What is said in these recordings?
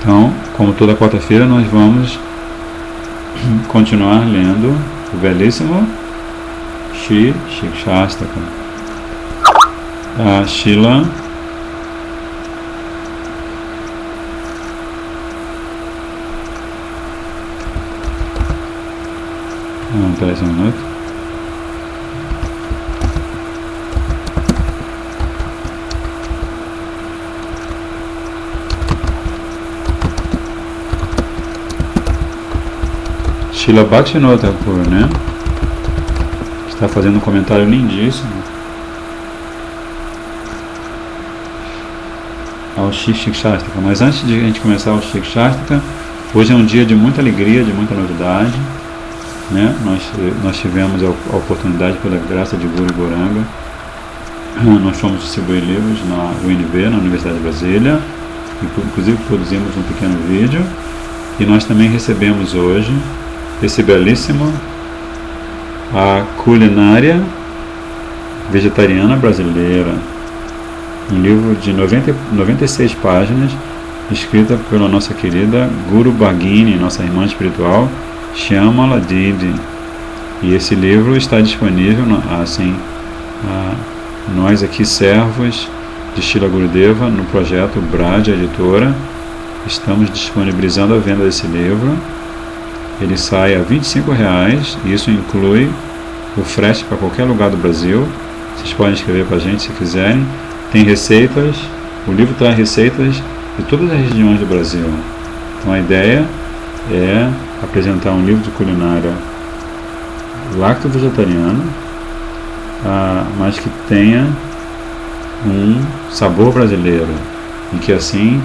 Então, como toda quarta-feira, nós vamos continuar lendo o belíssimo Shri Shikshastaka. A Shila peraí só um minuto. Srila Bhaktivinoda Thakur, né? Está fazendo um comentário lindíssimo ao Shikshastaka. Mas antes de a gente começar o Shikshastaka, hoje é um dia de muita alegria, de muita novidade, né? Nós tivemos a oportunidade, pela graça de Guru Gauranga, nós fomos distribuir livros na UNB, na Universidade de Brasília, inclusive produzimos um pequeno vídeo, e nós também recebemos hoje esse belíssimo A Culinária Vegetariana Brasileira, um livro de 96 páginas, escrita pela nossa querida Guru Bhagini, nossa irmã espiritual, Shyamala Didi. E esse livro está disponível, assim, nós aqui, servos de Srila Gurudeva, no projeto Braja Editora, estamos disponibilizando a venda desse livro. Ele sai a R$ 25, e isso inclui o frete para qualquer lugar do Brasil. Vocês podem escrever para a gente se quiserem. Tem receitas, o livro traz receitas de todas as regiões do Brasil. Então a ideia é apresentar um livro de culinária lacto-vegetariana, mas que tenha um sabor brasileiro, e que assim,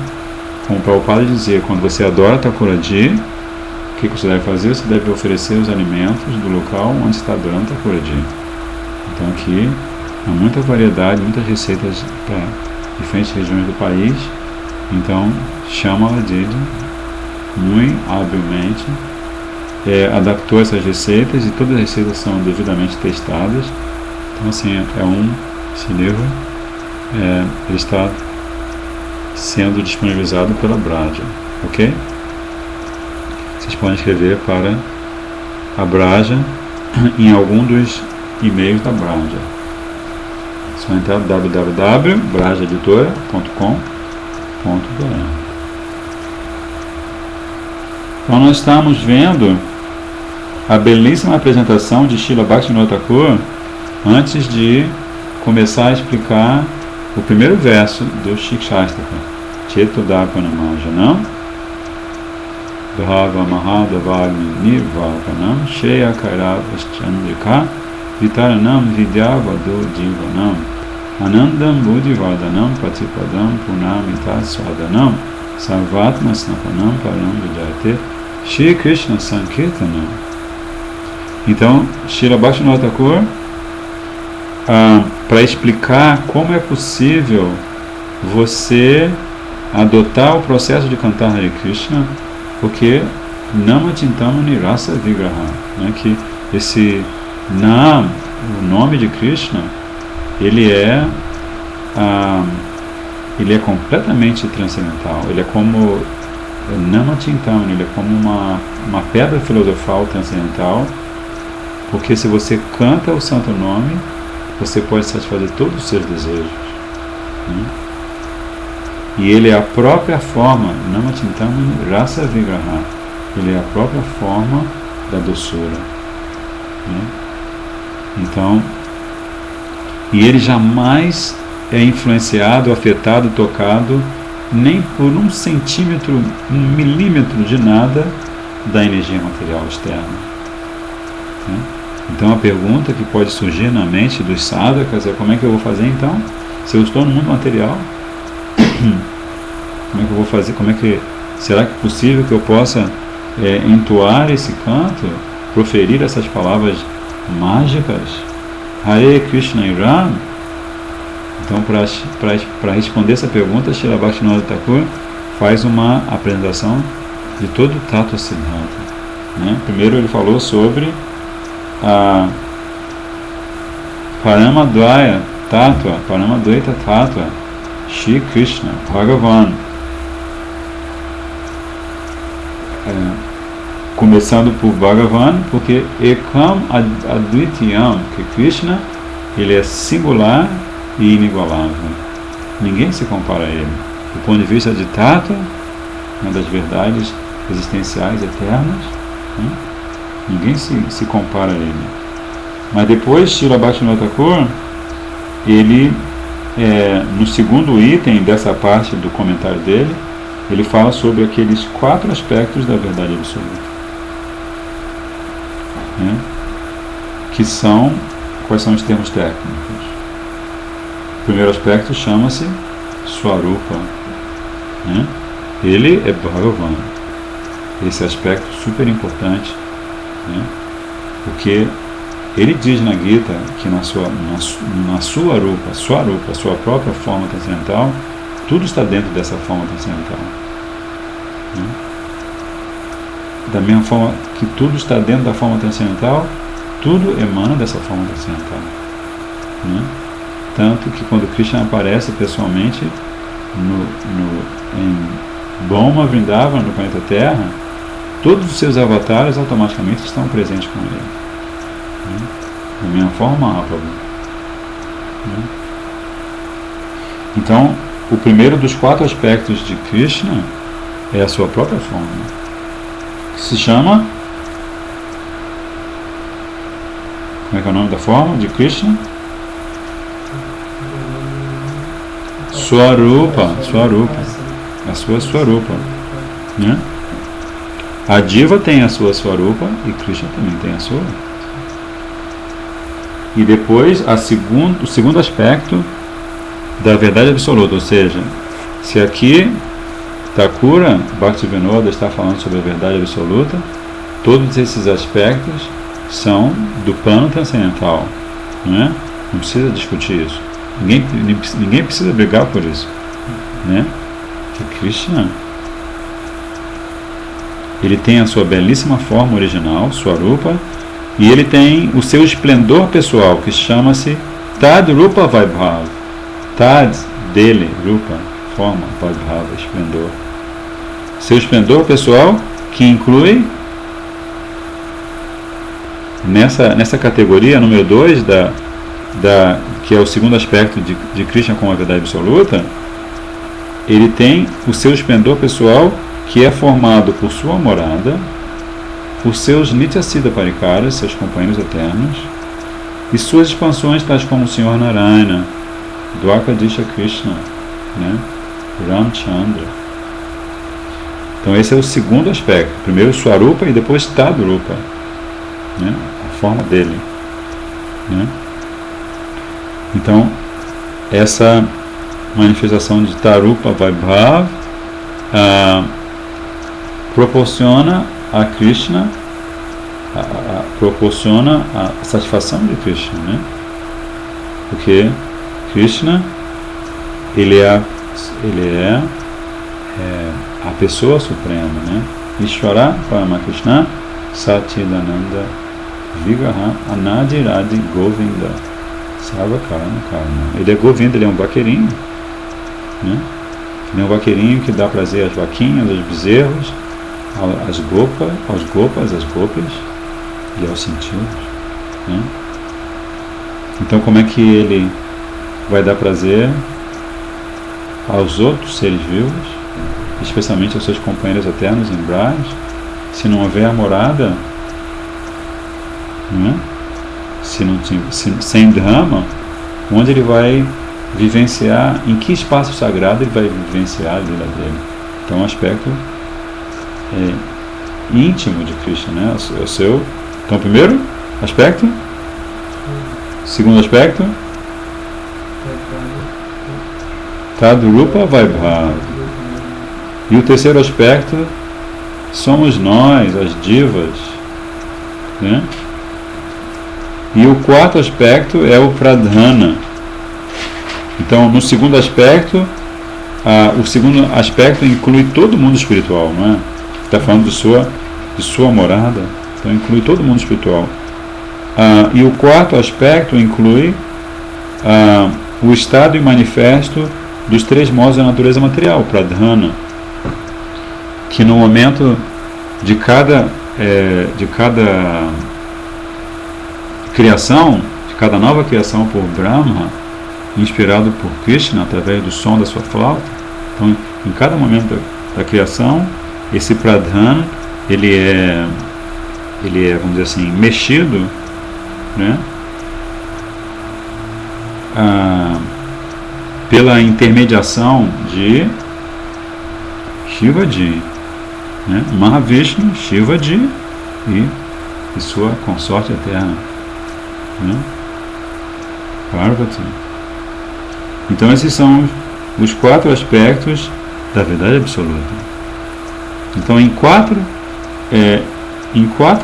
como o Prabhupada dizia, quando você adora Thakurji, o que você deve fazer? Você deve oferecer os alimentos do local onde está adorando Thakurji. Então aqui há muita variedade, muitas receitas para diferentes regiões do país. Então Shyamala Didi muito habilmente adaptou essas receitas, e todas as receitas são devidamente testadas. Então assim, esse livro ele está sendo disponibilizado pela Braja, ok? Vocês podem escrever para a Braja em algum dos e-mails da Braja. Só entrar www.brajaeditora.com.br. Então nós estamos vendo a belíssima apresentação de Srila Bhaktivinoda Thakur antes de começar a explicar o primeiro verso do Shikshastaka. Chetudapanamarjanam Dhava Mahadavagni Nirvakanam Shreya Kairavashchandrika Vitaranam Vidyavado Jivanam Anandam Buddhivardhanam Patipadam Punamita Swadanam Sarvatma Snapanam Param Vijayate Shri Krishna Sankirtanam. Então, Srila Bhaktivinoda Thakur, para explicar como é possível você adotar o processo de cantar Hare Krishna, porque Nama Chintamani Rasa Vigraha, né, que esse Nam, o nome de Krishna, ele é completamente transcendental. Ele é como Nama Chintamani, ele é como uma pedra filosofal transcendental, porque se você canta o santo nome, você pode satisfazer todos os seus desejos, né? E ele é a própria forma, Nama Chintamani Rasa Vigraha, ele é a própria forma da doçura, né? Então, e ele jamais é influenciado, afetado, tocado nem por 1 centímetro, 1 milímetro de nada da energia material externa, né? Então a pergunta que pode surgir na mente dos sadhakas é: como é que eu vou fazer então? Se eu estou no mundo material, como é que eu vou fazer? Será que é possível que eu possa entoar esse canto, proferir essas palavras mágicas, Hare Krishna e Ram? Então, para responder essa pergunta, Srila Bhaktivinoda Thakur faz uma apresentação de todo o Tattva Siddhanta, né? Primeiro ele falou sobre a Paramadvaya Tattva, Paramadvaita Tattva, Shri Krishna, Bhagavan. começando por Bhagavan, porque Ekam Advitiyam, que Krishna, ele é singular e inigualável. Ninguém se compara a ele. Do ponto de vista de tato, das verdades existenciais eternas, né? Ninguém se compara a ele. Mas depois, Srila Bhaktivinoda Thakur, ele, no segundo item dessa parte do comentário dele, ele fala sobre aqueles 4 aspectos da verdade absoluta, né? Que são, quais são os termos técnicos? O primeiro aspecto chama-se Swarupa, né? Ele é Bhagavan. Esse aspecto super importante, né? Porque ele diz na Gita que na sua rupa, sua própria forma transcendental, tudo está dentro dessa forma transcendental, né? Da mesma forma que tudo está dentro da forma transcendental, tudo emana dessa forma transcendental, né? Tanto que quando Krishna aparece pessoalmente em Brahma Vrindavan, no planeta Terra, todos os seus avatares automaticamente estão presentes com ele, né? Da mesma forma, Mahaprabhu, né? Então, o primeiro dos 4 aspectos de Krishna é a sua própria forma, que se chama... Como é que é o nome da forma de Krishna? Swarupa. A sua Swarupa, né? A Diva tem a sua Swarupa e Krishna também tem a sua. E depois o segundo aspecto da verdade absoluta, ou seja, se aqui Thakura Bhaktivinoda está falando sobre a verdade absoluta, todos esses aspectos são do plano transcendental, né? Não precisa discutir isso, ninguém precisa brigar por isso, né? Que Krishna, ele tem a sua belíssima forma original, Swarupa, e ele tem o seu esplendor pessoal, que chama-se Tad Rupa Vaibhava. Tad, dele, Rupa, forma, Vaibhava, esplendor. Seu esplendor pessoal, que inclui, nessa categoria, número 2, que é o segundo aspecto de Krishna como a verdade absoluta, ele tem o seu esplendor pessoal, que é formado por sua morada, por seus Nityasiddha Parikaras, seus companheiros eternos, e suas expansões tais como o Senhor Narayana, Dwakadisha Krishna, né? Ramchandra. Então esse é o segundo aspecto. Primeiro Swarupa e depois Tadrupa, né? A forma dele, né? Então essa manifestação de Tarupa Vaibhava proporciona a Krishna, proporciona a satisfação de Krishna, né? Porque Krishna, ele é a pessoa suprema, né? Ishvara Paramakrishna Satchidananda Vigraha Anadiradi Govinda Sarva Karma Karma. Ele é Govinda, ele é um vaqueirinho, né? Ele é um vaqueirinho que dá prazer às vaquinhas, aos bezerros, aos gopas, às gopas e aos sentidos, né? Então como é que ele vai dar prazer aos outros seres vivos, especialmente aos seus companheiros eternos em Braj, se não houver a morada, né? Sem Dhamma, onde ele vai vivenciar, em que espaço sagrado ele vai vivenciar a vida dele? Então é um aspecto íntimo de Krishna, né? É o seu. Então, primeiro aspecto, segundo aspecto, Tadrupa Vaibhava. E o terceiro aspecto somos nós, as divas, né? E o quarto aspecto é o Pradhana. Então, no segundo aspecto, o segundo aspecto inclui todo o mundo espiritual, não é? Está falando de sua morada, então inclui todo o mundo espiritual. E o quarto aspecto inclui o estado e manifesto dos 3 modos da natureza material, Pradhana, que no momento de cada criação, de cada nova criação por Brahma, inspirado por Krishna através do som da sua flauta. Então, em cada momento da criação, esse Pradhan, ele é, vamos dizer assim, mexido, né, pela intermediação de Shivaji, né, Mahavishnu, Shivaji e sua consorte eterna, né, Parvati. Então esses são os 4 aspectos da verdade absoluta. Então em quatro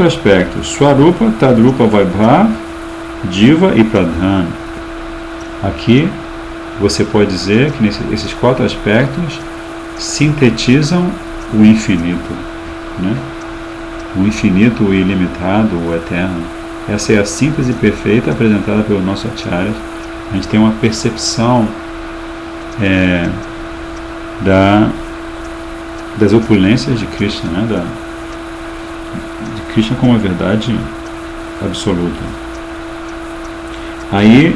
aspectos: Swarupa, Tadrupa, Vaibhav, Diva e Pradhan. Aqui você pode dizer que esses 4 aspectos sintetizam o infinito, né? O infinito, o ilimitado, o eterno. Essa é a síntese perfeita apresentada pelo nosso Acharya. A gente tem uma percepção das opulências de Krishna, né? De Krishna como a verdade absoluta. Aí,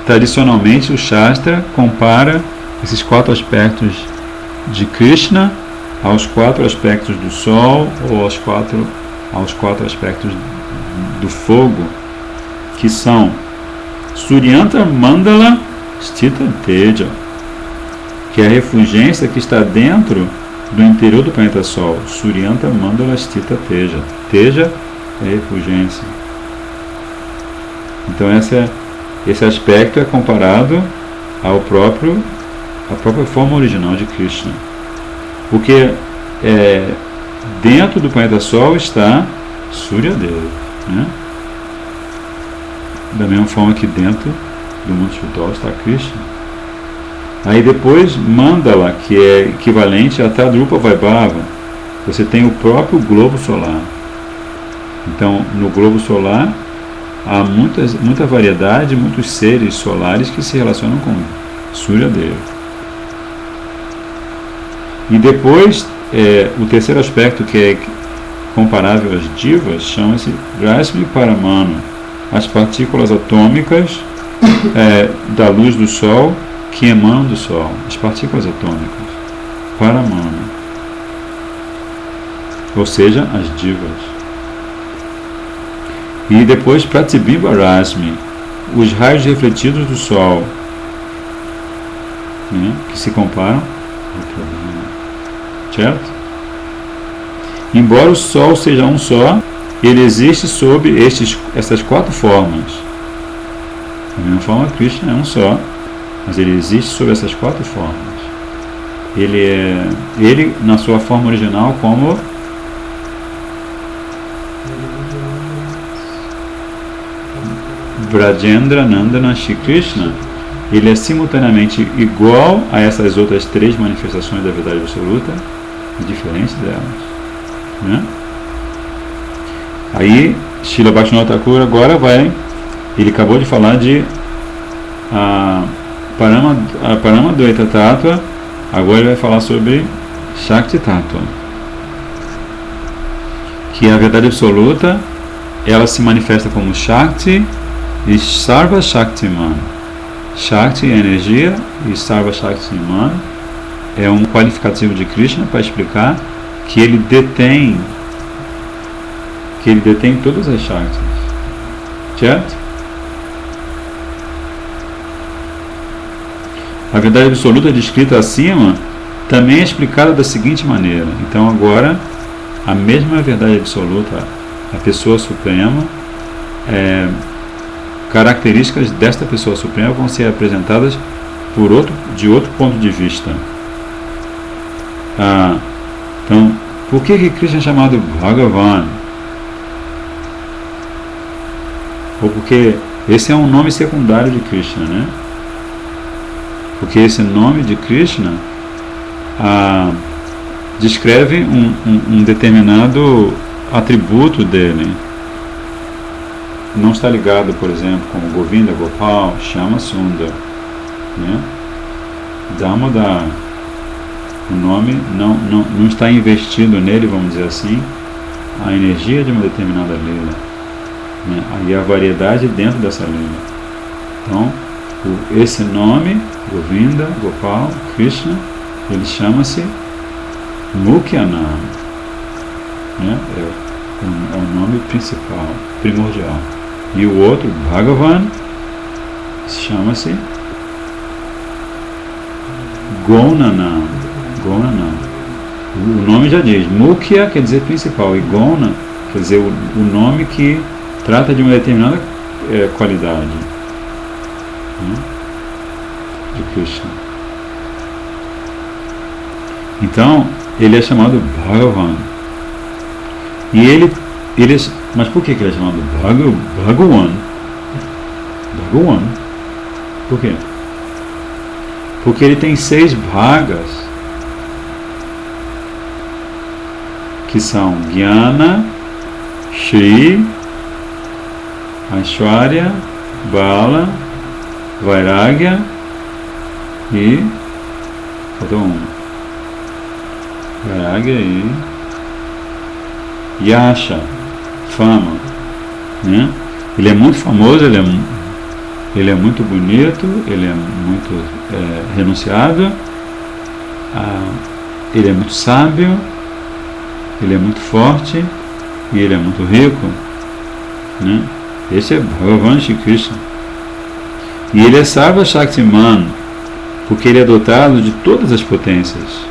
tradicionalmente, o Shastra compara esses 4 aspectos de Krishna aos 4 aspectos do Sol, ou aos quatro aspectos do fogo, que são Suryanta Mandala Sthita Teja, que é a refulgência que está dentro do interior do planeta Sol. Suryanta Mandala Sthita Teja. Teja é refulgência. Então esse aspecto é comparado à própria forma original de Krishna. Porque dentro do planeta Sol está Suryadeva, né? Da mesma forma que dentro do mundo espiritual está Krishna. Aí depois Mandala, que é equivalente a Tadrupa Vaibhava, você tem o próprio globo solar. Então no globo solar há muita variedade, muitos seres solares que se relacionam com Suryadeva. E depois o terceiro aspecto, que é comparável às divas, chama-se Rashmi Paramanu, as partículas atômicas da luz do Sol que emanam do Sol, as partículas atômicas, Paramanu, ou seja, as divas. E depois Pratibimba Rashmi, os raios refletidos do Sol, né, que se comparam, certo? Embora o Sol seja um só, ele existe sob essas 4 formas. Da mesma forma, Krishna é um só, mas ele existe sob essas 4 formas. Ele na sua forma original como Brajendra Nandana Shri Krishna, ele é simultaneamente igual a essas outras 3 manifestações da verdade absoluta e diferente delas, né? Aí Srila Bhaktivinoda Thakur agora ele acabou de falar de Paramadvaita Tattva, agora ele vai falar sobre Shakti Tattva, que é a verdade absoluta. Ela se manifesta como Shakti e Sarva Shaktiman. Shakti é energia e Sarva Shaktiman é um qualificativo de Krishna para explicar que ele detém todas as Shaktis, certo? A verdade absoluta descrita acima também é explicada da seguinte maneira. Então agora a mesma verdade absoluta, a pessoa suprema, características desta pessoa suprema vão ser apresentadas de outro ponto de vista. Então, por que Krishna é chamado Bhagavan? Ou porque esse é um nome secundário de Krishna, né? Porque esse nome de Krishna descreve um determinado atributo dele. Não está ligado, por exemplo, como Govinda, Gopal, Shama Sundar, né? Damodar. O nome não está investido nele, vamos dizer assim, a energia de uma determinada lila, né? Aí a variedade dentro dessa lila. Então, esse nome, Govinda, Gopal, Krishna, ele chama-se Mukyanam, né? É o nome principal, primordial. E o outro, Bhagavan, chama-se Gonanam. O nome já diz, Mukya quer dizer principal, e Gona quer dizer o nome que trata de uma determinada qualidade, né, de Krishna. Então, ele é chamado Bhagavan. E mas por que ele é chamado Bhagavan? Bhagavan. Por quê? Porque ele tem 6 bhagas, que são Jnana, Shri, Aishwarya, Bala, Vairagya e faltou um. Vairagya e Yasha, fama, né? Ele é muito famoso, ele é muito bonito, ele é muito renunciável, ele é muito sábio, ele é muito forte e ele é muito rico, né? Esse é Bhagavan Shri Krishna. E ele é Sarva Shaktiman, porque ele é dotado de todas as potências.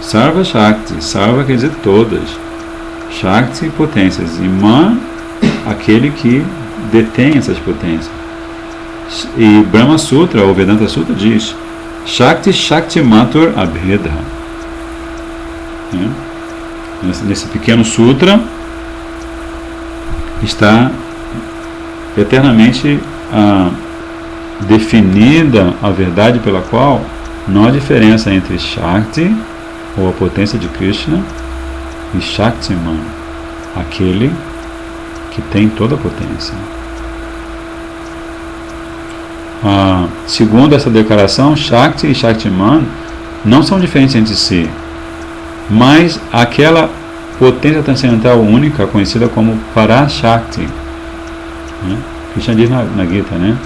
Sarva Shakti, Sarva quer dizer todas, Shakti, potências, e Man, aquele que detém essas potências. E Brahma Sutra, ou Vedanta Sutra, diz Shakti Shakti Matur Abheda, né? Nesse pequeno sutra está eternamente definida a verdade pela qual não há diferença entre Shakti, ou a potência de Krishna, e Shaktiman, aquele que tem toda a potência. Segundo essa declaração, Shakti e Shaktiman não são diferentes entre si, mas aquela potência transcendental única, conhecida como Parashakti, né? Krishna diz na Gita, né?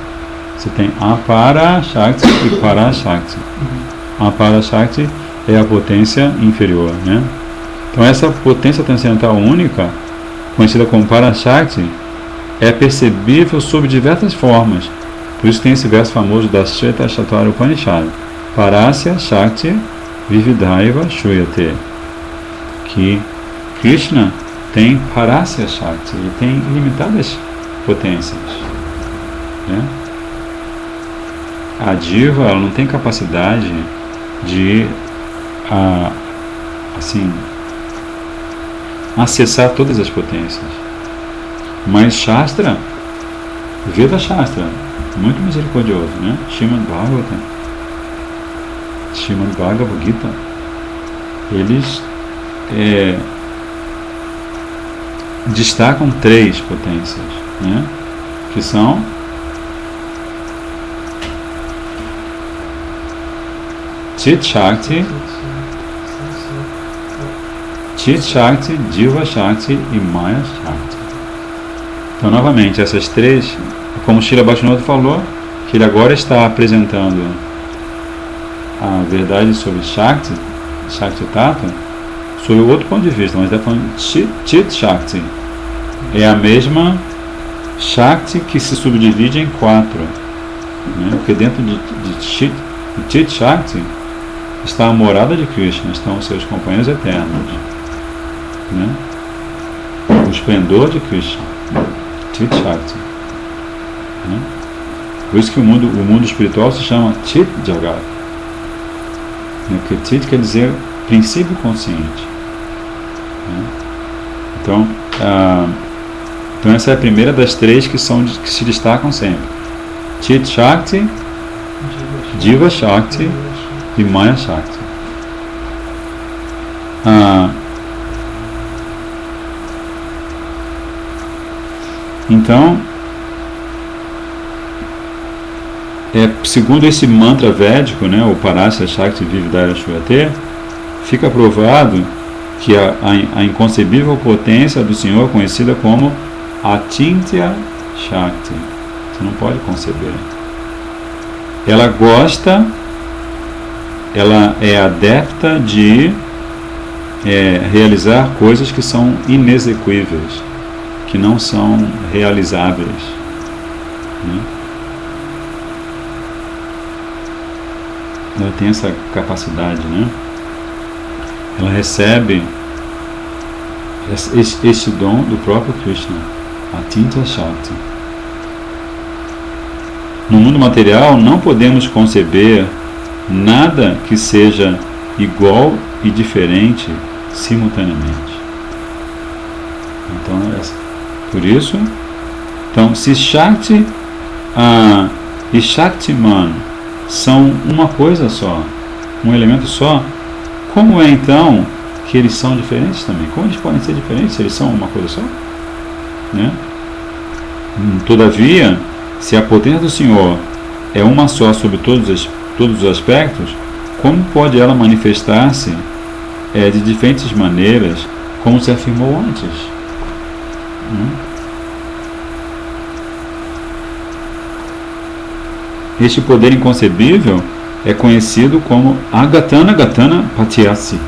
Você tem Aparashakti e Parashakti. Aparashakti é a potência inferior, né? Então essa potência transcendental única, conhecida como Parashakti, é percebível sob diversas formas. Por isso tem esse verso famoso da Shvetashvatara Upanishad, Parasya Shakti Vividhaiva Shuyate, que Krishna tem Parasya Shakti, ele tem ilimitadas potências, né? A diva, ela não tem capacidade de assim acessar todas as potências, mas Shastra, Veda Shastra, muito misericordioso, né? Srimad Bhagavad Gita, eles destacam 3 potências, né? Que são Chit Shakti, Jiva Shakti e Maya Shakti. Então, novamente, essas 3, como Srila Bhaktivinoda falou, que ele agora está apresentando a verdade sobre Shakti Tattva, sob outro ponto de vista, mas está falando Chit Shakti. É a mesma Shakti que se subdivide em 4, né? Porque dentro de Chit Shakti está a morada de Krishna, estão os seus companheiros eternos, né? O esplendor de Krishna, Chit Shakti, né? Por isso que o mundo espiritual se chama Chit Jagat, né? Porque Chit quer dizer princípio consciente, né? Então essa é a primeira das 3 que se destacam sempre: Chit Shakti, Jiva Shakti e Maya Shakti. Então, segundo esse mantra védico, né, o Parasya Shakti Vividhaya Shuyate, fica provado que a inconcebível potência do Senhor, conhecida como Achintya Shakti, você não pode conceber. Ela gosta, ela é adepta de realizar coisas que são inexequíveis, que não são realizáveis, né? Ela tem essa capacidade, né? Ela recebe este dom do próprio Krishna, Achintya Shakti. No mundo material não podemos conceber nada que seja igual e diferente simultaneamente. Então, por isso, então, se Shakti e Shaktiman são uma coisa só, um elemento só, como é então que eles são diferentes também? Como eles podem ser diferentes se eles são uma coisa só? Né? Todavia, se a potência do Senhor é uma só sobre todos os aspectos, como pode ela manifestar-se de diferentes maneiras, como se afirmou antes? Este poder inconcebível é conhecido como Agatana Gatana Patyasi,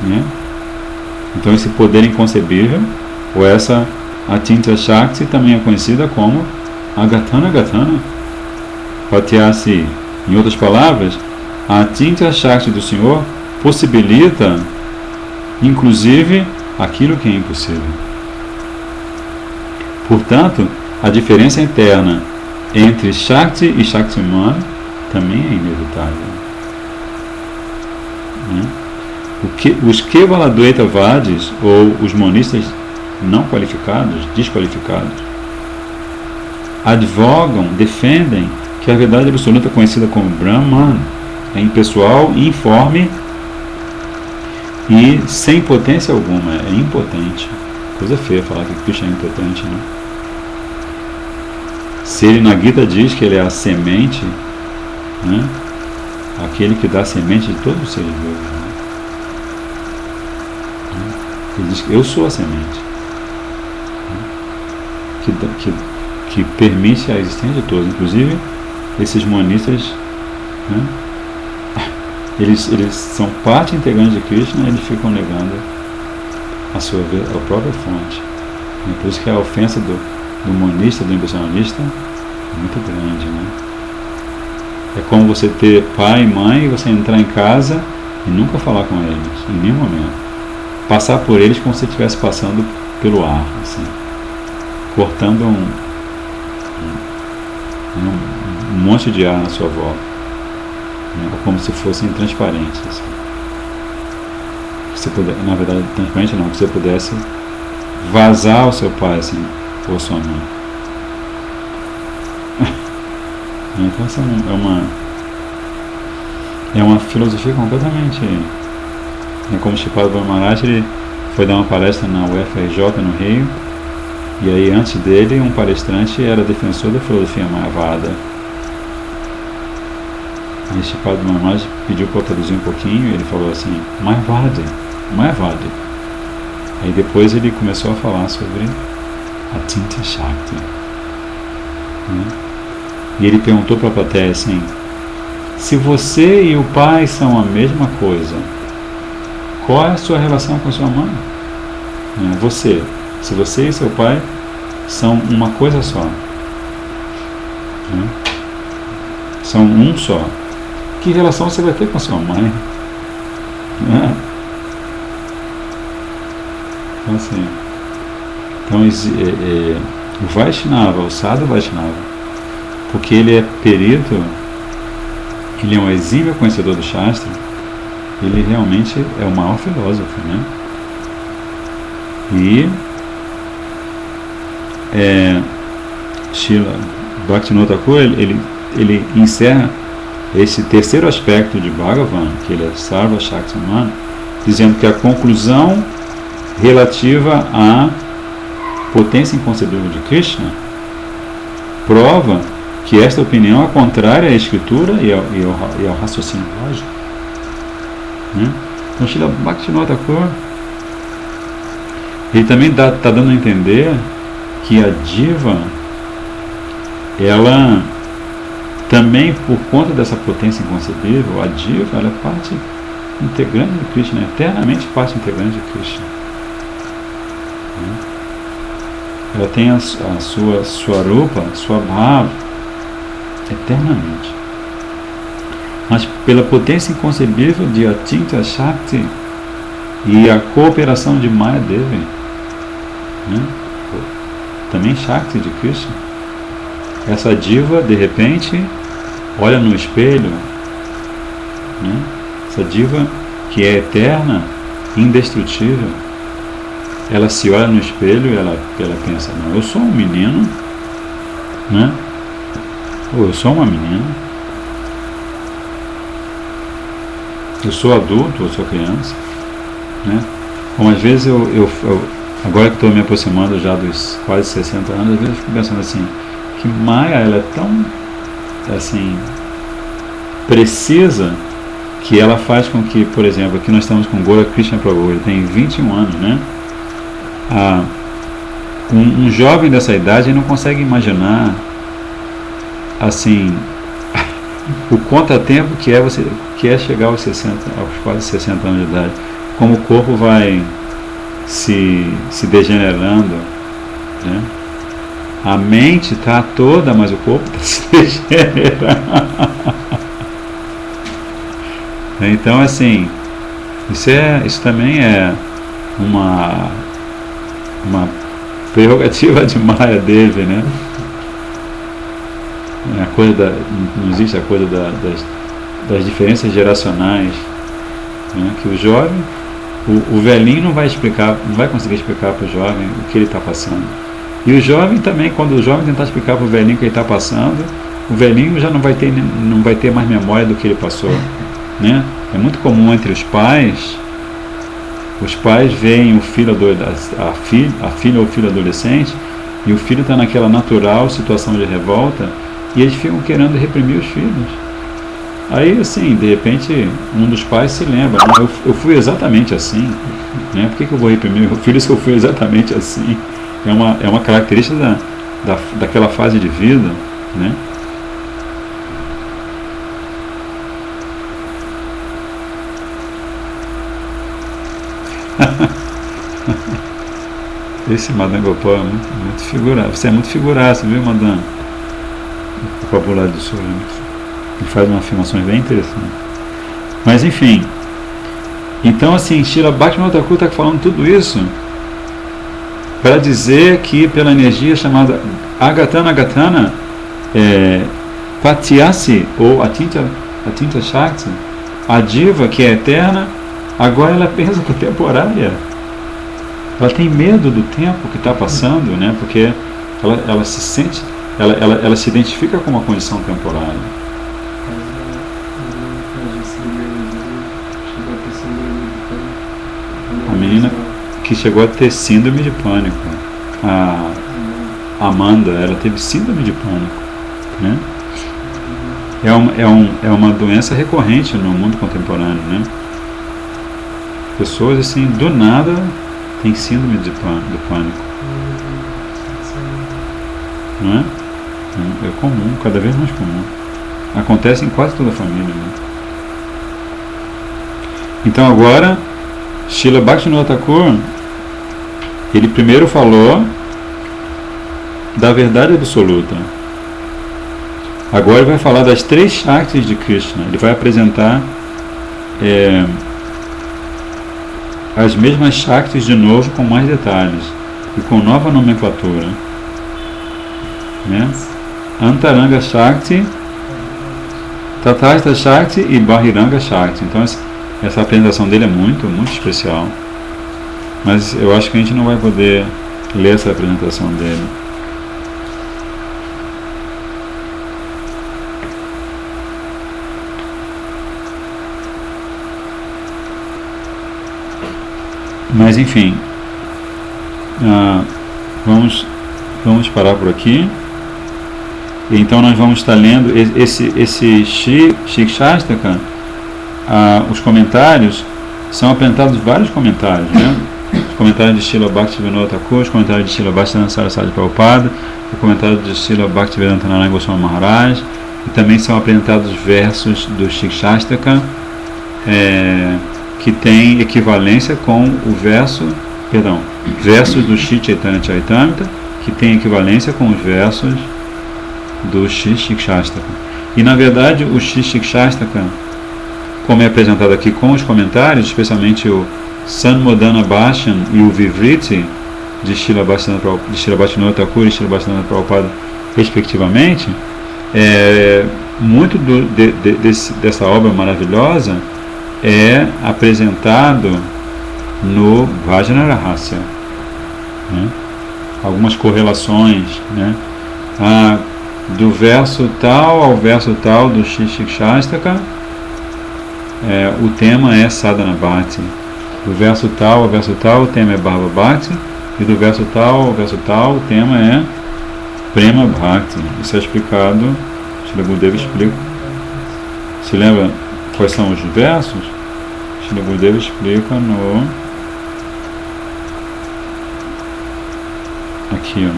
né? Então esse poder inconcebível, ou essa Achintya Shakti, também é conhecida como Agatana Gatana Patyasi. Em outras palavras, a Achintya Shakti do Senhor possibilita, inclusive, aquilo que é impossível. Portanto, a diferença interna entre Shakti e Shaktiman também é inevitável, né? Os Kevaladvaitavadis, ou os monistas não qualificados, desqualificados, advogam, defendem que a verdade absoluta, conhecida como Brahman, é impessoal, informe e sem potência alguma, é impotente. Coisa feia falar que Krishna é impotente, né? Se ele na Gita diz que ele é a semente, né? Aquele que dá a semente de todos os seres vivos, né? Ele diz que eu sou a semente, né? Que permite a existência de todos. Inclusive esses monistas, né? Eles são parte integrante de Krishna, eles ficam negando a própria fonte. É por isso que a ofensa do monista, do impressionista, é muito grande, né? É como você ter pai e mãe e você entrar em casa e nunca falar com eles, em nenhum momento. Passar por eles como se estivesse passando pelo ar, assim, cortando um monte de ar na sua volta, né? Como se fossem transparentes, assim. Você puder, na verdade, transparente não, que você pudesse vazar o seu pai, assim, ou sua mãe. Então essa é uma filosofia completamente... Como Shripad Maharaj, ele foi dar uma palestra na UFRJ no Rio, e aí antes dele um palestrante era defensor da filosofia Mayavada. Aí Shripad Maharaj pediu para traduzir um pouquinho e ele falou assim, Mayavada. Aí depois ele começou a falar sobre Achintya Shakti, né? E ele perguntou para a plateia assim, se você e o pai são a mesma coisa, qual é a sua relação com a sua mãe? Se você e seu pai são uma coisa só, né? São um só, que relação você vai ter com a sua mãe? Né? Então assim, o Vaishnava, o Sadhu Vaishnava, porque ele é perito, ele é um exímio conhecedor do Shastra, ele realmente é o maior filósofo, né? E Srila Bhaktivinoda Thakur, ele encerra esse terceiro aspecto de Bhagavan, que ele é Sarva Shaktiman, dizendo que a conclusão relativa à potência inconcebível de Krishna prova que esta opinião é contrária à escritura e ao raciocínio lógico. né? Então Srila Bhaktivinoda Thakur, ele também está dando a entender que a diva, ela também, por conta dessa potência inconcebível, a diva, ela é parte integrante de Krishna, eternamente parte integrante de Krishna. Ela tem a sua rupa, sua bhava, eternamente. Mas pela potência inconcebível de Atintya Shakti e a cooperação de Maya Devi, né? Também Shakti de Krishna, essa diva, de repente, olha no espelho, né? Essa diva que é eterna, indestrutível, ela se olha no espelho e ela pensa, não, eu sou um menino, né? Ou eu sou uma menina, eu sou adulto, eu sou criança, né? Como às vezes eu agora que estou me aproximando já dos quase 60 anos, às vezes eu fico pensando assim, que Maya, ela é tão assim precisa, que ela faz com que, por exemplo, aqui nós estamos com Gaura Krishna Prabhu, ele tem 21 anos, né? Um jovem dessa idade não consegue imaginar assim o contratempo que é chegar aos quase 60 anos de idade, como o corpo vai se degenerando, né? A mente está toda, mas o corpo está se degenerando. Então, assim, isso também é uma prerrogativa de Maya Devi, né? Não existe a coisa das diferenças geracionais, né? Que o jovem, o velhinho não vai conseguir explicar para o jovem o que ele está passando. E o jovem também, quando o jovem tentar explicar para o velhinho o que ele está passando, o velhinho já não vai ter mais memória do que ele passou, né? É muito comum entre os pais veem o filho a filha ou o filho adolescente, e o filho está naquela natural situação de revolta, e eles ficam querendo reprimir os filhos. Aí, assim, de repente, um dos pais se lembra, né? Eu fui exatamente assim, né? Por que eu vou reprimir meu filho se eu fui exatamente assim? É uma característica daquela fase de vida, né? Esse Madan Gopal é muito figurado. Você é muito figuraço, viu, Madan? O vocabulário do senhor, ele faz umas afirmações bem interessantes. Mas enfim, então assim, Srila Bhaktivinoda Thakur está falando tudo isso para dizer que pela energia chamada Agatana Patyasi ou Atintya Shakti, a diva que é eterna, agora ela pensa contemporânea. Ela tem medo do tempo que está passando, né? Porque ela se sente, ela se identifica com uma condição temporária. A menina que chegou a ter síndrome de pânico, a Amanda, ela teve síndrome de pânico, né? É uma doença recorrente no mundo contemporâneo, né? Pessoas assim, do nada, têm síndrome do pânico. Não é? É comum, cada vez mais comum. Acontece em quase toda a família, né? Então agora, Srila Bhaktivinoda Thakur, ele primeiro falou da verdade absoluta. Agora ele vai falar das 3 Shaktis de Krishna. Ele vai apresentar as mesmas Shaktis de novo, com mais detalhes e com nova nomenclatura, né? Antaranga Shakti, Tatastha Shakti e Bahiranga Shakti. Então essa apresentação dele é muito especial, mas eu acho que a gente não vai poder ler essa apresentação dele. Mas enfim, vamos parar por aqui. Então nós vamos estar lendo esse Shikshastaka. os comentários são apresentados vários comentários, né? Os comentários de Srila Bhaktivinoda Thakur, os comentários de Srila Bhaktisiddhanta Saraswati Prabhupada, o comentário de Srila Bhaktivedanta Narayana Goswami Maharaj, e também são apresentados versos do Shikshastaka, que tem equivalência com o versos do Shri Chaitanya Charitamrita, que tem equivalência com os versos do Shri Shikshastaka. E na verdade o Shri Shikshastaka, como é apresentado aqui com os comentários, especialmente o Sanmodana Bhashan e o Vivriti de Srila Bhaktivinoda Thakur e Srila Bhaktivinoda Prabhupada, respectivamente, muito dessa obra maravilhosa é apresentado no Vajana Rahasya, né? Algumas correlações, né? Do verso tal ao verso tal do Shri Shikshastaka, o tema é Sadhana Bhakti. Do verso tal ao verso tal, o tema é Bhava Bhakti. E do verso tal ao verso tal, o tema é Prema Bhakti. Isso é explicado, Srila Gurudeva explica. Se lembra quais são os versos? Srila Gurudeva explica no... Aqui, ó.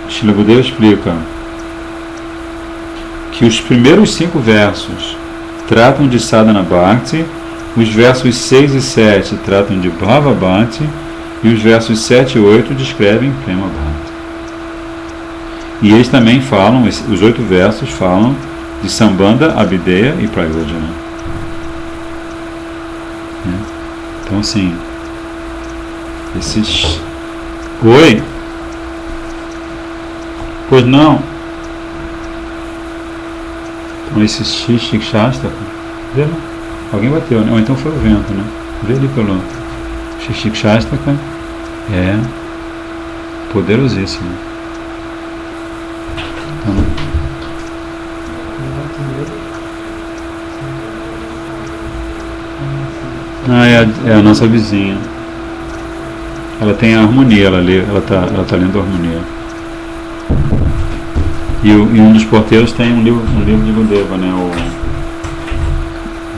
Srila Gurudeva explica que os primeiros 5 versos tratam de Sadhana Bhakti, os versos 6 e 7 tratam de Bhava Bhakti e os versos 7 e 8 descrevem Prema Bhakti. E eles também falam, os 8 versos falam de Sambandha, Abhideya e Prayojana. Então assim, esses... Oi? Pois não? Então esses Shikshastaka, vê lá? Alguém bateu, né? Ou então foi o vento, né? Vê ali pelo Shikshastaka, é poderosíssimo. Então, é a nossa vizinha. Ela tem a harmonia, ela tá lendo a harmonia. E um dos porteiros tem um livro de Gurudeva, né? O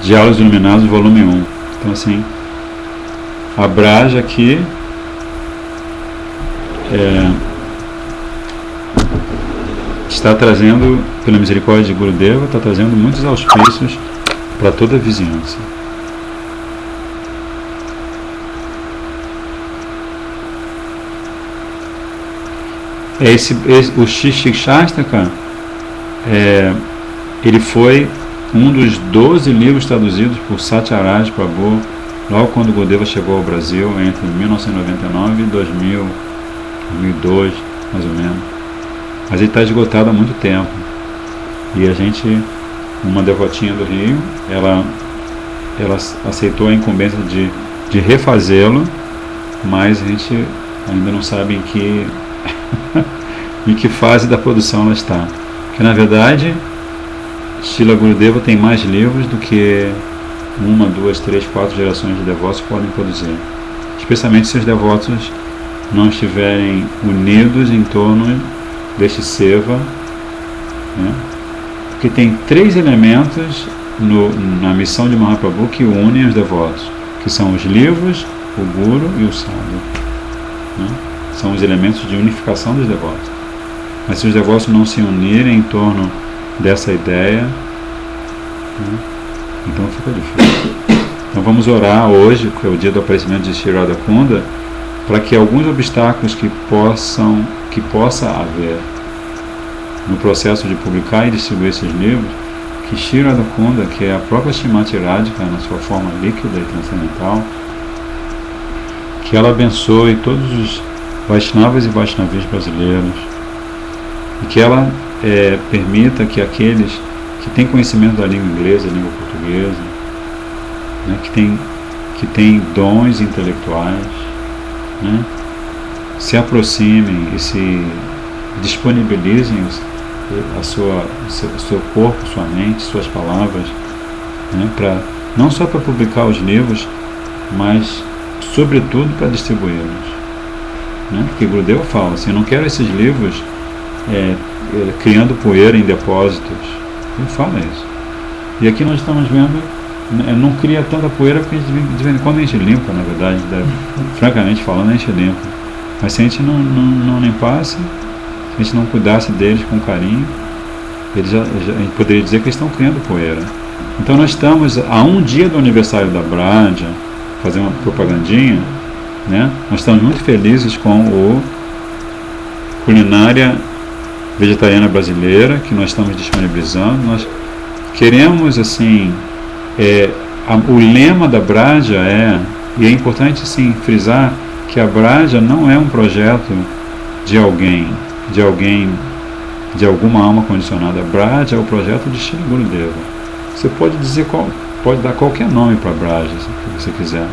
Diálogos Iluminados, volume 1. Então assim, a Braja aqui está trazendo, pela misericórdia de Gurudeva, está trazendo muitos auspícios para toda a vizinhança. O Shri Shikshastaka, ele foi um dos 12 livros traduzidos por Satyaraj Prabhu logo quando Gurudeva chegou ao Brasil, entre 1999 e 2002, mais ou menos. Mas ele está esgotado há muito tempo. E a gente, uma devotinha do Rio, ela aceitou a incumbência de refazê-lo, mas a gente ainda não sabe em que fase da produção ela está. Porque na verdade Srila Gurudeva tem mais livros do que 1, 2, 3, 4 gerações de devotos podem produzir, especialmente se os devotos não estiverem unidos em torno deste seva, né? Porque tem 3 elementos na missão de Mahaprabhu que unem os devotos, que são os livros, o Guru e o Sadhu, né? São os elementos de unificação dos devotos. Mas se os devotos não se unirem em torno dessa ideia, né, então fica difícil. Então vamos orar hoje, que é o dia do aparecimento de Shri Radhakunda, para que alguns obstáculos que possa haver no processo de publicar e distribuir esses livros, que Shri Radhakunda, que é a própria Srimati Radhika na sua forma líquida e transcendental, que ela abençoe todos os Vaishnavas e Vaishnavis brasileiros, e que ela permita que aqueles que têm conhecimento da língua inglesa, da língua portuguesa, né, que tem dons intelectuais, né, se aproximem e se disponibilizem o seu corpo, sua mente, suas palavras, né, não só para publicar os livros, mas sobretudo para distribuí-los, né? Porque Gurudeva fala assim: eu não quero esses livros criando poeira em depósitos. Ele fala isso. E aqui nós estamos vendo, não cria tanta poeira porque de vez em quando a gente limpa, na verdade, francamente falando, a gente limpa. Mas se a gente não limpasse, se a gente não cuidasse deles com carinho, a gente poderia dizer que eles estão criando poeira. Então nós estamos a um dia do aniversário da Braja, fazer uma propagandinha, né? Nós estamos muito felizes com o Culinária Vegetariana Brasileira, que nós estamos disponibilizando. Nós queremos, assim, o lema da Braja e é importante, assim, frisar que a Braja não é um projeto de alguém, de alguma alma condicionada. A Braja é o projeto de Srila Gurudeva. Você pode dizer pode dar qualquer nome para a Braja, se você quiser,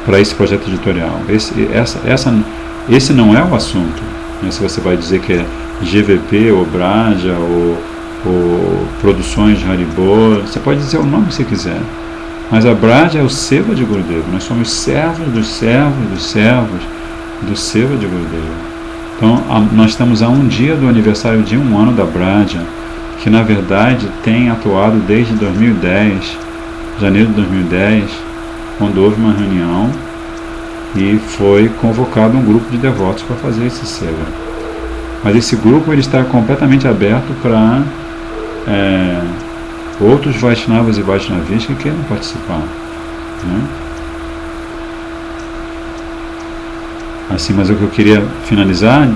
para esse projeto editorial. Esse não é o assunto, né? Se você vai dizer que é GVP ou Braja ou Produções de Haribol, você pode dizer o nome que você quiser. Mas a Braja é o Seva de Gurudeva. Nós somos servos dos servos dos servos do Seva de Gurudeva. Então, nós estamos a um dia do aniversário de 1 ano da Braja, que na verdade tem atuado desde 2010, janeiro de 2010, quando houve uma reunião e foi convocado um grupo de devotos para fazer esse Seva. Mas esse grupo ele está completamente aberto para outros Vaishnavas e Vaishnavis que queiram participar, né? Assim, mas o que eu queria finalizar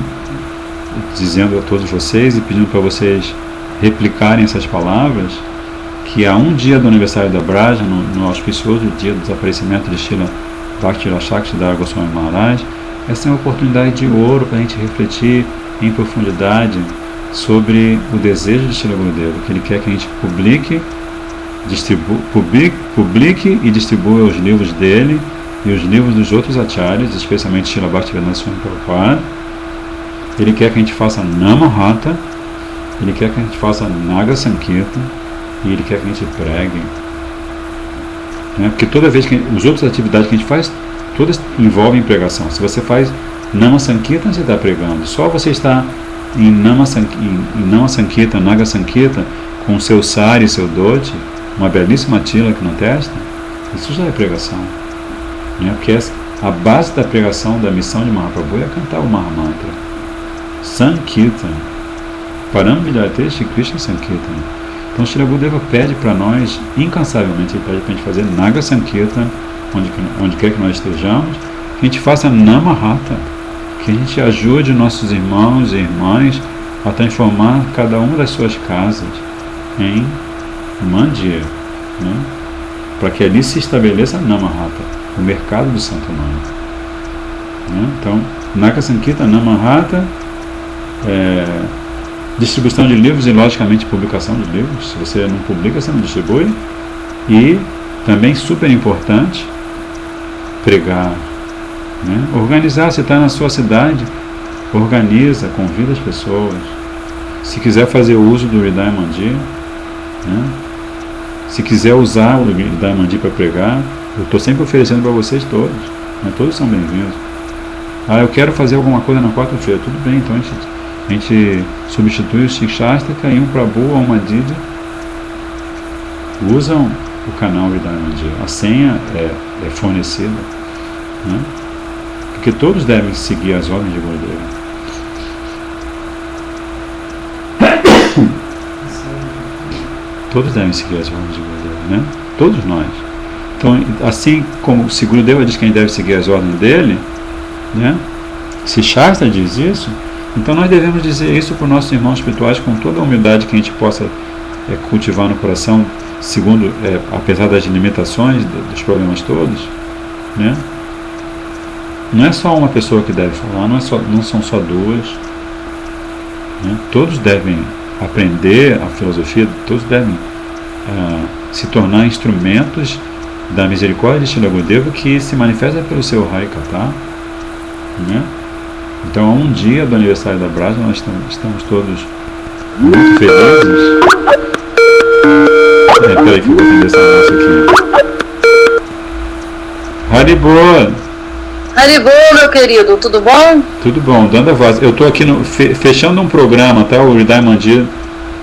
dizendo a todos vocês e pedindo para vocês replicarem essas palavras, que há um dia do aniversário da Braja, no auspicioso dia do desaparecimento de Srila Bhakti Shaksidhara Goswami Maharaj, essa é uma oportunidade de ouro para a gente refletir em profundidade sobre o desejo de Srila Gurudeva, que ele quer que a gente publique e distribua os livros dele e os livros dos outros acharyas, especialmente Srila Bhaktivedanta Swami Prabhupada. Ele quer que a gente faça Namahata, ele quer que a gente faça Naga Sankirtan e ele quer que a gente pregue, né? Porque toda vez que as outras atividades que a gente faz, todas envolvem pregação. Se você faz Nama Sankirtan, você está pregando. Só você está em Nama Sankirtan, Naga Sankirtan, com o seu sari e seu dhoti, uma belíssima tilak na testa, isso já é pregação, né? Porque a base da pregação da missão de Mahaprabhu é cantar o Mahamantra Sankirtan, Param Vidyate Shri Krishna Sankirtan. Então Srila Gurudeva pede para nós, incansavelmente, ele pede para a gente fazer Naga Sankirtan, onde quer que nós estejamos, que a gente faça Namahata, que a gente ajude nossos irmãos e irmãs a transformar cada uma das suas casas em Mandir, né? Para que ali se estabeleça Namahata, o mercado do Santo Nome, né? Então, Naga Sankirtan, Namahata, distribuição de livros e, logicamente, publicação de livros. Se você não publica, você não distribui. E também, super importante, pregar, né? Organizar. Se está na sua cidade, organiza, convida as pessoas. Se quiser fazer uso do Hridaya Mandir, né? Se quiser usar o Hridaya Mandir para pregar, eu estou sempre oferecendo para vocês todos, né? Todos são bem-vindos. Eu quero fazer alguma coisa na quarta-feira. Tudo bem, então a gente substitui o Shikshastaka e um Prabhu ou uma Didi usam o canal Hridaya Mandir. A senha é fornecida, né? Porque todos devem seguir as ordens de Gurudeva. Todos devem seguir as ordens de Gurudeva, né? Todos nós. Então, assim como se Gurudeva diz que a gente deve seguir as ordens dele, né? Se Shastra diz isso, então nós devemos dizer isso para os nossos irmãos espirituais com toda a humildade que a gente possa cultivar no coração, segundo, apesar das limitações, dos problemas todos, né? Não é só uma pessoa que deve falar, não são só duas, né? Todos devem aprender a filosofia, todos devem se tornar instrumentos da misericórdia de Srila Gurudeva, que se manifesta pelo seu Harikatha, né? Então, a um dia do aniversário da Braja, nós estamos todos muito felizes. Peraí que eu vou atender essa moça aqui. Haribol! Arigô, meu querido, tudo bom? Tudo bom, dando a voz. Eu estou aqui fechando um programa, tá? O Hriday Mandir.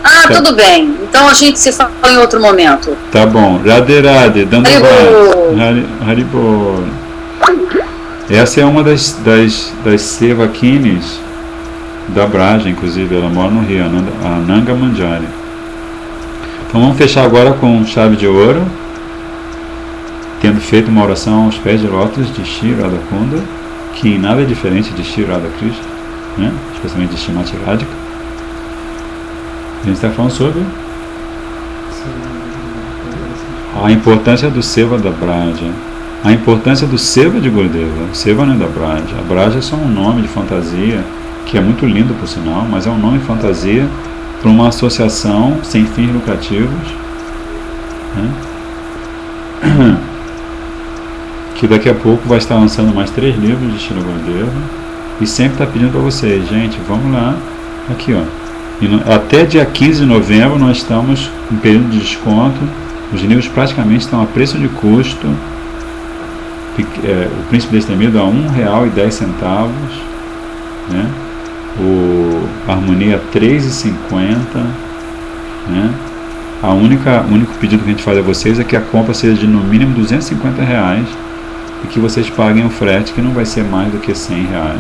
Ah, Tá, tudo bem. Então a gente se fala em outro momento. tá bom. Radhe Radhe, dando a voz. Haribol. Essa é uma das Sevakinis da Braja, inclusive. Ela mora no Rio, a Nanga Manjari. Então vamos fechar agora com chave de ouro, tendo feito uma oração aos pés de lótus de Shri Radhakunda, que em nada é diferente de Shri Radhakrishna, né? Especialmente de Shrimati Radhika. A gente está falando sobre a importância do Seva da Braja, a importância do Seva de Gurudeva. O Seva não é da Braja. A Braja é só um nome de fantasia, que é muito lindo por sinal, mas é um nome de fantasia para uma associação sem fins lucrativos, né? Que daqui a pouco vai estar lançando mais 3 livros de Srila Gurudeva, e sempre está pedindo para vocês, gente, vamos lá, aqui ó, até dia 15 de novembro nós estamos em período de desconto, os livros praticamente estão a preço de custo, o Príncipe Destemido a R$1,10, né? O Harmonia R$3,50, né? O único pedido que a gente faz a vocês é que a compra seja de no mínimo R$250 e que vocês paguem o frete, que não vai ser mais do que R$100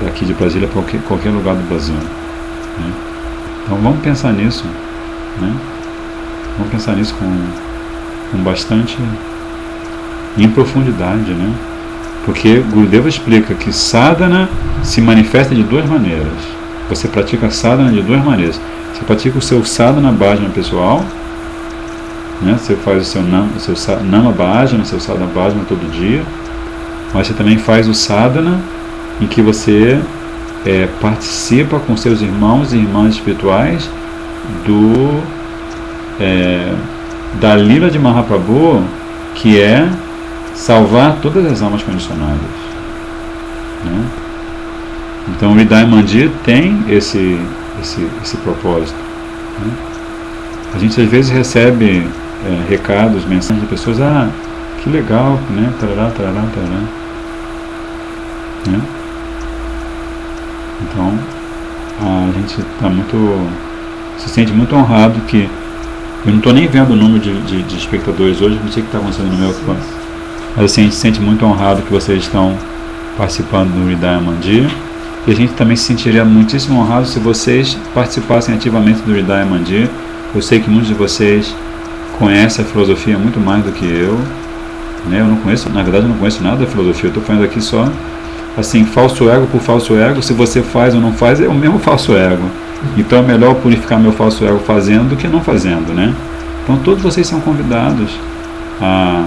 daqui de Brasília para qualquer lugar do Brasil, né? Então vamos pensar nisso, né? Vamos pensar nisso com bastante em profundidade, né? Porque Gurudeva explica que sadhana se manifesta de 2 maneiras. Você pratica sadhana de 2 maneiras. Você pratica o seu sadhana bhajana pessoal, né? Você faz o seu nama bhajana, o seu sadhana bhajana todo dia, mas você também faz o sadhana em que você participa com seus irmãos e irmãs espirituais da Lila de Mahaprabhu, que é salvar todas as almas condicionadas, né? Então o Hriday Mandir tem esse propósito, né? A gente às vezes recebe recados, mensagens de pessoas, que legal, né? Tarará, tarará, tarará, né? Então a gente se sente muito honrado que eu não estou nem vendo o número de espectadores hoje, não sei o que está acontecendo no meu campo, mas assim, a gente se sente muito honrado que vocês estão participando do Hriday Mandir, e a gente também se sentiria muitíssimo honrado se vocês participassem ativamente do Hriday Mandir. Eu sei que muitos de vocês conhecem a filosofia muito mais do que eu, né? Eu não conheço, na verdade eu não conheço nada da filosofia, eu estou falando aqui só assim, falso ego por falso ego. Se você faz ou não faz, é o mesmo falso ego. Então é melhor purificar meu falso ego fazendo do que não fazendo, né? Então todos vocês são convidados a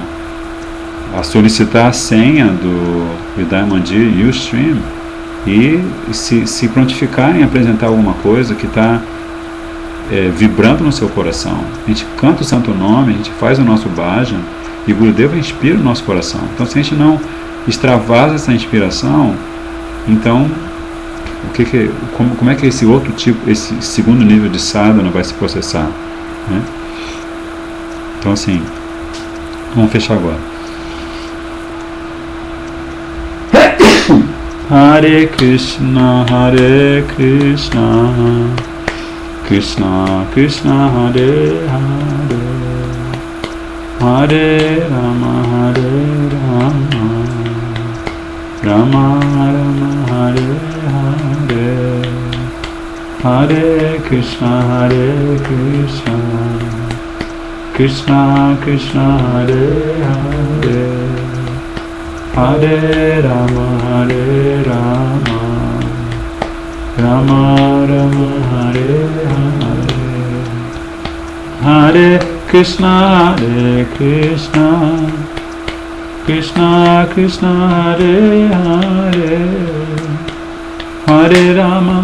solicitar a senha do Hriday Mandir e o Stream e se prontificarem a apresentar alguma coisa que está vibrando no seu coração. A gente canta o Santo Nome, a gente faz o nosso bhajan e o Gurudeva inspira o nosso coração. Então se a gente não extravasa essa inspiração, então como é que esse outro tipo, esse segundo nível de sadhana vai se processar, né? Então assim, vamos fechar agora. Hare Krishna, Krishna Krishna, Hare Hare, Hare Rama, Rama Rama, Hare Hare, Hare Krishna, Krishna Krishna, Hare Hare, Hare Rama, Rama Rama, Hare Hare, Hare Krishna, Krishna Krishna, Hare Hare, Hare Rama,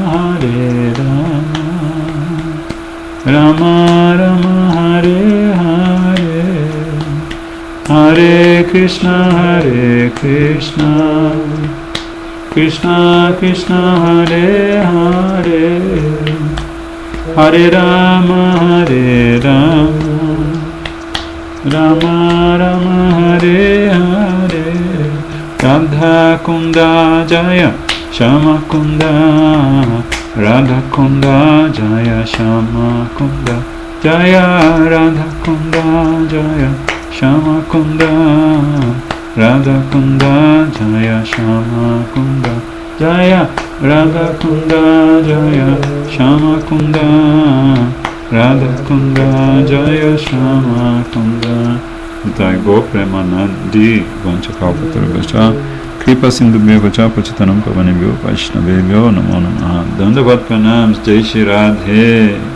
Rama Rama, Hare Hare, Hare Krishna, Krishna Krishna, Hare Hare, Hare Rama, Rama Rama, Hare Hare, Radha Kunda Jaya Shama Kunda, Radha Kunda Jaya Shama Kunda, Jaya Radha Kunda Jaya Shama Kunda, Radha Kunda Jaya Shama Kunda, Jaya Radha Kunda Jaya Shama Kunda, Radha Kunda Jaya Shama Kunda. Nitai Go Premanandi Vanchakalpatarvascha Kripa Sindhubhyo Pachitanam Pavanebhyo Vaishnavebhyo Namo Namaha. Dandavat Pranams, Jai Shri Radhe.